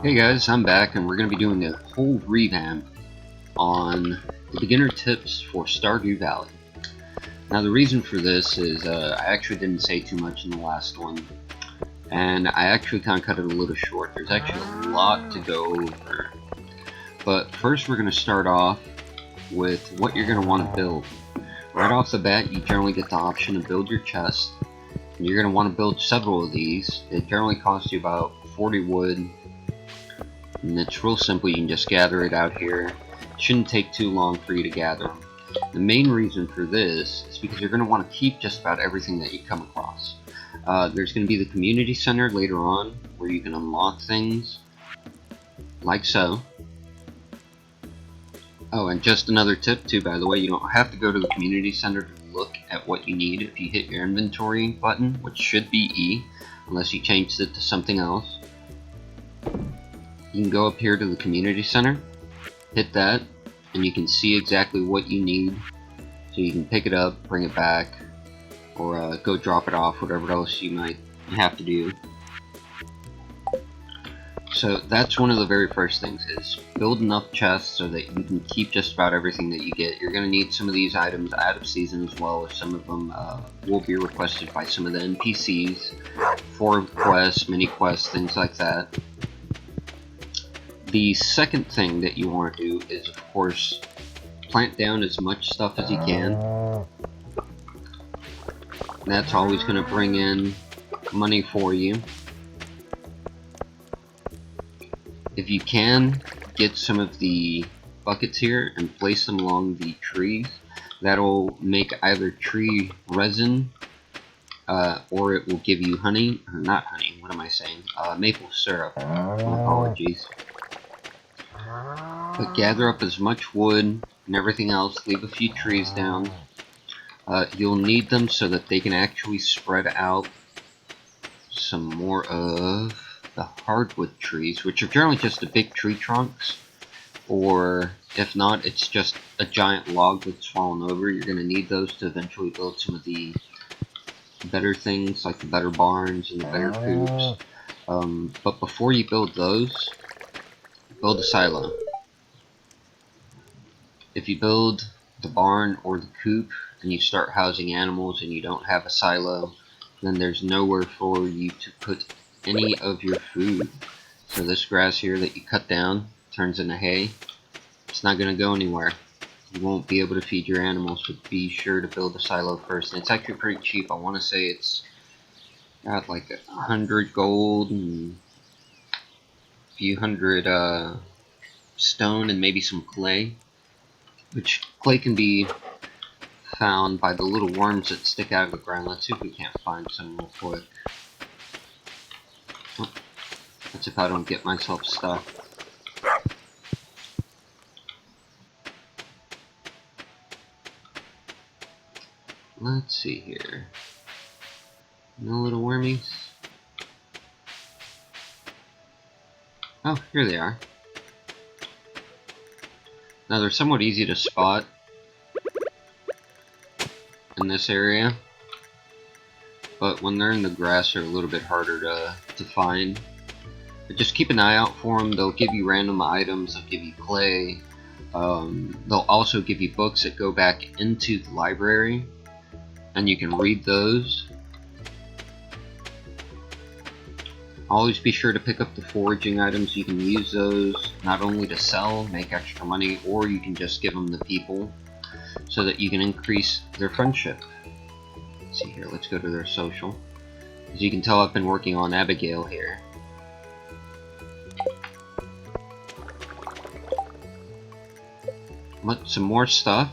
Hey guys, I'm back and we're going to be doing a whole revamp on the beginner tips for Stardew Valley. Now the reason for this is I actually didn't say too much in the last one, and I actually kind of cut it a little short. There's actually a lot to go over. But first we're going to start off with what you're going to want to build. Right off the bat, you generally get the option to build your chest. And you're going to want to build several of these. It generally costs you about 40 wood. And it's real simple, you can just gather it out here. It shouldn't take too long for you to gather them. The main reason for this is because you're going to want to keep just about everything that you come across. There's going to be the community center later on where you can unlock things like so. Oh, and just another tip too, by the way, you don't have to go to the community center to look at what you need if you hit your inventory button, which should be E, unless you changed it to something else. You can go up here to the community center, hit that, and you can see exactly what you need. So you can pick it up, bring it back, or go drop it off, whatever else you might have to do. So that's one of the very first things, is build enough chests so that you can keep just about everything that you get. You're going to need some of these items out of season as well, as some of them will be requested by some of the NPCs for quests, mini quests, things like that. The second thing that you want to do is, of course, plant down as much stuff as you can. That's always going to bring in money for you. If you can, get some of the buckets here and place them along the trees. That'll make either tree resin, or it will give you honey, or not honey, what am I saying? Maple syrup. My apologies. But gather up as much wood and everything else, leave a few trees down. You'll need them so that they can actually spread out some more of the hardwood trees, which are generally just the big tree trunks, or if not, it's just a giant log that's fallen over. You're going to need those to eventually build some of the better things, like the better barns and the better coops. But before you build those, build a silo. If you build the barn or the coop and you start housing animals and you don't have a silo, then there's nowhere for you to put any of your food. So this grass here that you cut down turns into hay. It's not going to go anywhere. You won't be able to feed your animals, but be sure to build a silo first. And it's actually pretty cheap. I want to say it's got like 100 gold and a few hundred stone and maybe some clay. Which clay can be found by the little worms that stick out of the ground. Let's see if we can't find some real quick. Oh, that's if I don't get myself stuck. Let's see here. No little wormies. Oh, here they are. Now they're somewhat easy to spot in this area, but when they're in the grass they're a little bit harder to find. But just keep an eye out for them. They'll give you random items, they'll give you clay, they'll also give you books that go back into the library, and you can read those. Always be sure to pick up the foraging items. You can use those not only to sell, make extra money, or you can just give them to people so that you can increase their friendship. Let's see here, let's go to their social. As you can tell, I've been working on Abigail here. Some more stuff.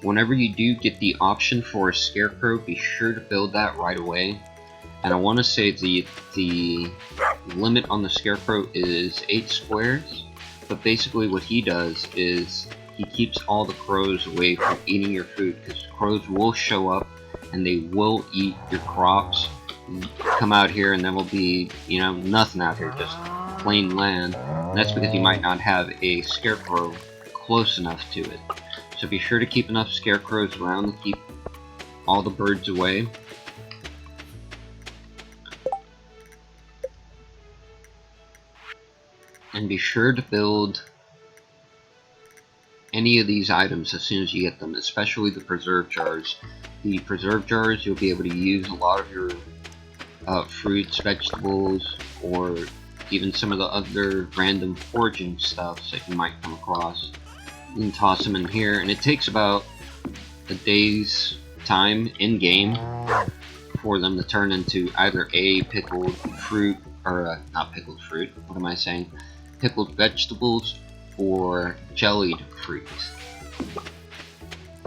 Whenever you do get the option for a scarecrow, be sure to build that right away. And I want to say the limit on the scarecrow is 8 squares, but basically what he does is he keeps all the crows away from eating your food, because crows will show up and they will eat your crops. Come out here and there will be, you know, nothing out here, just plain land. And that's because you might not have a scarecrow close enough to it. So be sure to keep enough scarecrows around to keep all the birds away. And be sure to build any of these items as soon as you get them, especially the preserve jars. The preserve jars, you'll be able to use a lot of your fruits, vegetables, or even some of the other random foraging stuff that you might come across. You can toss them in here, and it takes about a day's time in game for them to turn into either a pickled fruit, or not pickled fruit, what am I saying? Pickled vegetables or jellied fruit.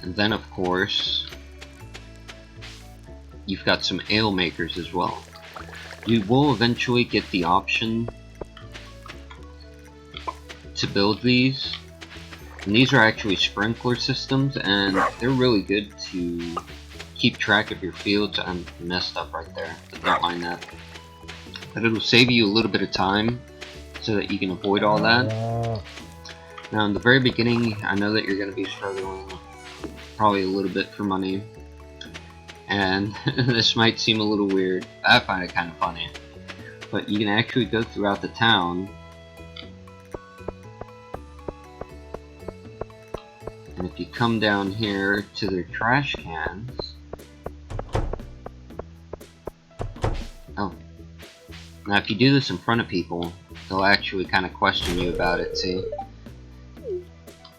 And then, of course, you've got some ale makers as well. You will eventually get the option to build these, and these are actually sprinkler systems, and they're really good to keep track of your fields. I'm messed up right there, but don't mind that. But it'll save you a little bit of time so that you can avoid all that. Now in the very beginning, I know that you're going to be struggling probably a little bit for money, and this might seem a little weird. I find it kind of funny, but you can actually go throughout the town and if you come down here to their trash cans, oh, now if you do this in front of people, they'll actually kind of question you about it, see?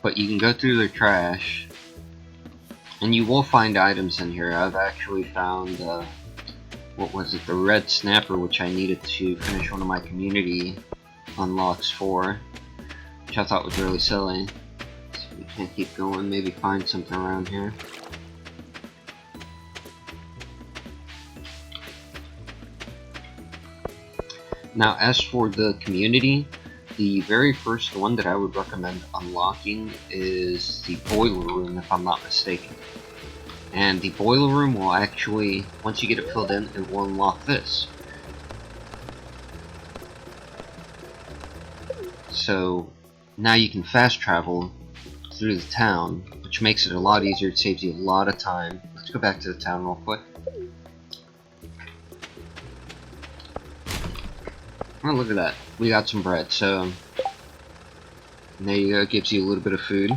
But you can go through their trash, and you will find items in here. I've actually found, what was it, the red snapper, which I needed to finish one of my community unlocks for, which I thought was really silly. So we can't keep going, maybe find something around here. Now as for the community, the very first one that I would recommend unlocking is the boiler room, if I'm not mistaken. And the boiler room will actually, once you get it filled in, it will unlock this. So now you can fast travel through the town, which makes it a lot easier. It saves you a lot of time. Let's go back to the town real quick. Oh, look at that. We got some bread, so there you go, it gives you a little bit of food.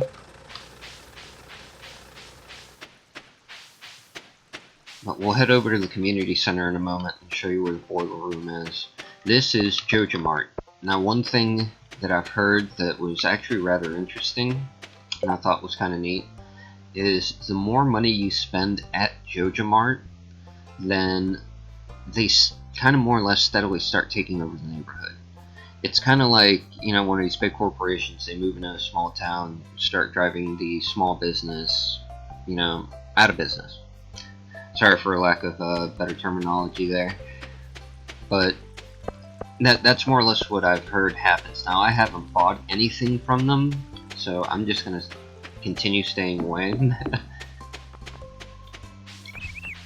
But we'll head over to the community center in a moment and show you where the boiler room is. This is Joja Mart. Now one thing that I've heard that was actually rather interesting, and I thought was kind of neat, is the more money you spend at Joja Mart, then they kind of more or less steadily start taking over the neighborhood. It's kind of like, you know, one of these big corporations, they move into a small town, start driving the small business, you know, out of business. Sorry for lack of better terminology there. But that's more or less what I've heard happens. Now, I haven't bought anything from them, so I'm just going to continue staying away.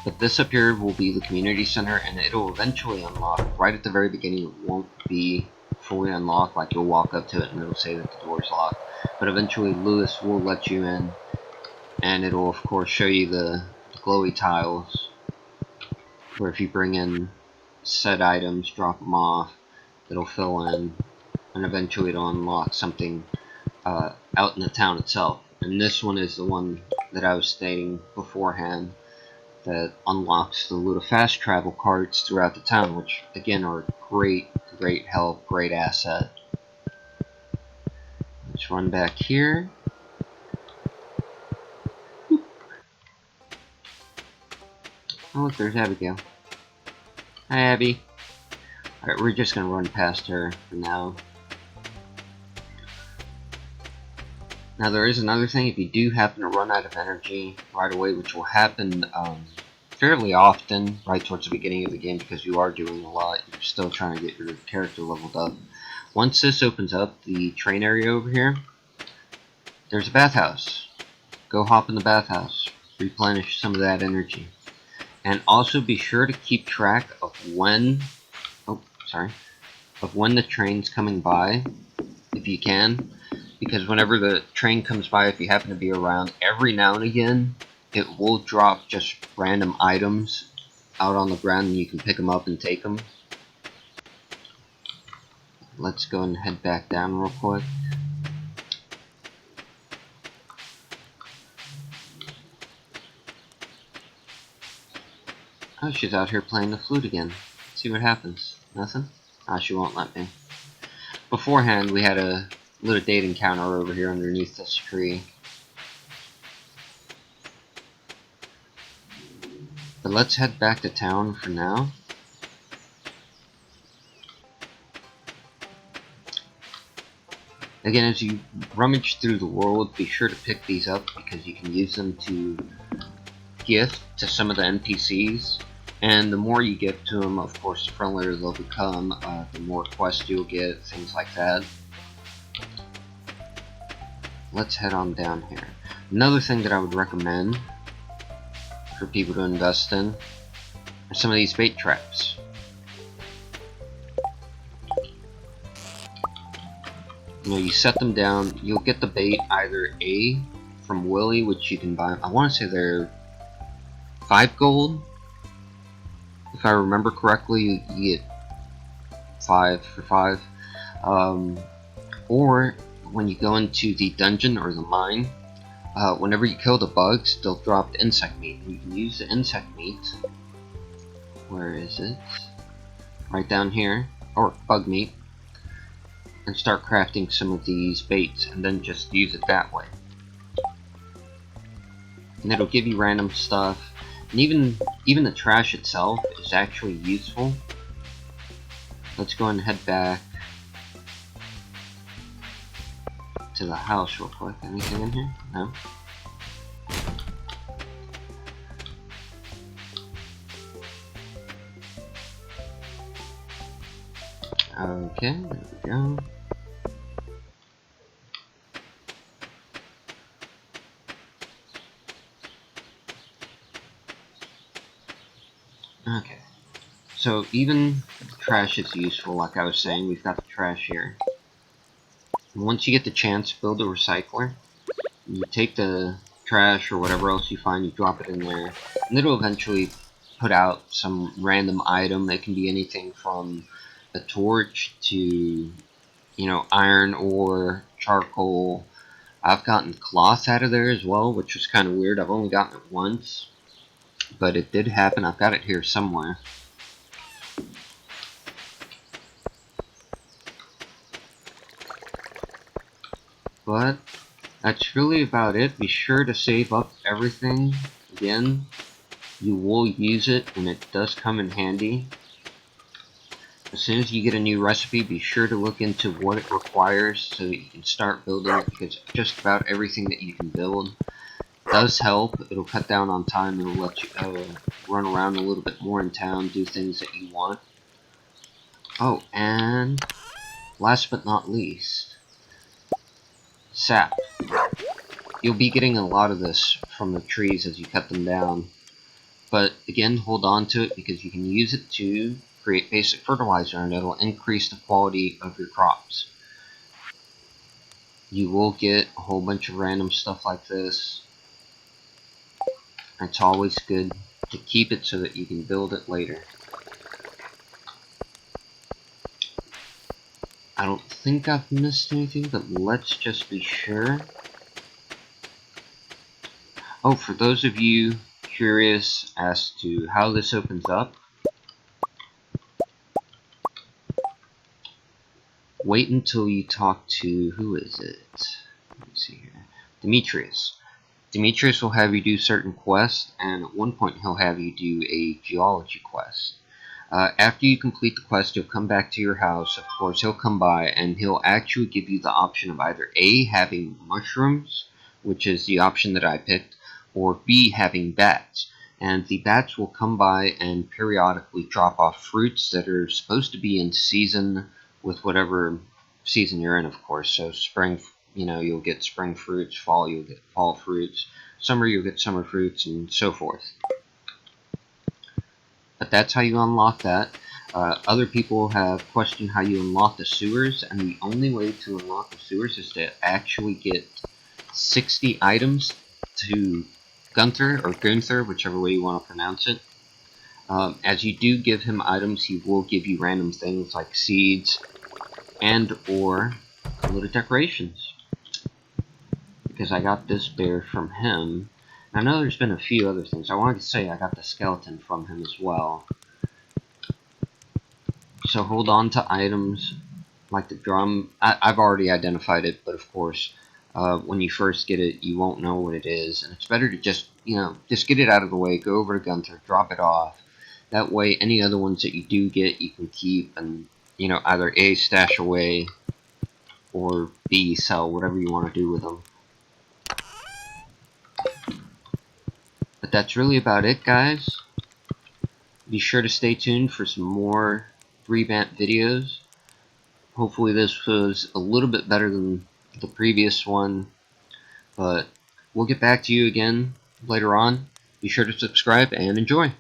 But this up here will be the community center, and it'll eventually unlock. Right at the very beginning, it won't be fully unlocked, like you'll walk up to it and it'll say that the door is locked. But eventually Lewis will let you in, and it'll of course show you the glowy tiles, where if you bring in said items, drop them off, it'll fill in, and eventually it'll unlock something out in the town itself. And this one is the one that I was stating beforehand, that unlocks the little fast travel carts throughout the town, which again are great help, great asset. Let's run back here. Oh look, there's Abigail. Hi Abby. Alright, we're just gonna run past her for now. Now there is another thing, if you do happen to run out of energy right away, which will happen fairly often right towards the beginning of the game because you are doing a lot, you're still trying to get your character leveled up. Once this opens up, the train area over here, there's a bathhouse. Go hop in the bathhouse, replenish some of that energy. And also be sure to keep track of when, of when the train's coming by, if you can. Because whenever the train comes by, if you happen to be around, every now and again, it will drop just random items out on the ground and you can pick them up and take them. let's go and head back down real quick. Oh, she's out here playing the flute again. Let's see what happens. Nothing? Ah, she won't let me. Beforehand, we had a little date encounter over here underneath this tree. But let's head back to town for now. Again, as you rummage through the world, be sure to pick these up because you can use them to gift to some of the NPCs. And the more you give to them, of course, the friendlier they'll become, the more quests you'll get, things like that. Let's head on down here. Another thing that I would recommend for people to invest in are some of these bait traps. You know, you set them down, you'll get the bait either A from Willy, which you can buy. I want to say they're 5 gold. If I remember correctly, you get 5 for 5. Or when you go into the dungeon or the mine, whenever you kill the bugs, they'll drop the insect meat. You can use the insect meat. Where is it? Right down here. Or bug meat. And start crafting some of these baits, and then just use it that way. And it'll give you random stuff. And even the trash itself is actually useful. Let's go and head back to the house real quick. Anything in here? No? Okay, there we go. Okay. So even trash is useful, like I was saying. We've got the trash here. And once you get the chance, build a recycler. You take the trash or whatever else you find, you drop it in there, and it'll eventually put out some random item. It can be anything from a torch to, you know, iron ore, charcoal. I've gotten cloth out of there as well, which was kind of weird. I've only gotten it once, but it did happen. I've got it here somewhere. But that's really about it. Be sure to save up everything. Again, you will use it, and it does come in handy. As soon as you get a new recipe, be sure to look into what it requires so that you can start building it, because just about everything that you can build does help. It'll cut down on time. It'll let you run around a little bit more in town, do things that you want. Oh, and last but not least, sap. You'll be getting a lot of this from the trees as you cut them down. But again, hold on to it because you can use it to create basic fertilizer, and it'll increase the quality of your crops. You will get a whole bunch of random stuff like this. It's always good to keep it so that you can build it later. I don't think I've missed anything, but let's just be sure. Oh, for those of you curious as to how this opens up, wait until you talk to, who is it? Let me see here. Demetrius. Demetrius will have you do certain quests, and at one point he'll have you do a geology quest. After you complete the quest, he'll come back to your house. Of course, he'll come by, and he'll actually give you the option of either A, having mushrooms, which is the option that I picked, or B, having bats. And the bats will come by and periodically drop off fruits that are supposed to be in season with whatever season you're in, of course. So spring, you know, you'll get spring fruits, fall, you'll get fall fruits, summer, you'll get summer fruits, and so forth. But that's how you unlock that. Other people have questioned how you unlock the sewers, and the only way to unlock the sewers is to actually get 60 items to Gunther, or Gunther, whichever way you want to pronounce it. As you do give him items, he will give you random things like seeds, and or a little decorations, because I got this bear from him. I know there's been a few other things. I wanted to say I got the skeleton from him as well. So hold on to items like the drum. I've already identified it, but of course, when you first get it, you won't know what it is, and it's better to just get it out of the way. Go over to Gunther, drop it off. That way, any other ones that you do get, you can keep and either A, stash away, or B, sell, whatever you want to do with them. But that's really about it, guys. Be sure to stay tuned for some more Revamp videos. Hopefully this was a little bit better than the previous one, but we'll get back to you again later on. Be sure to subscribe and enjoy.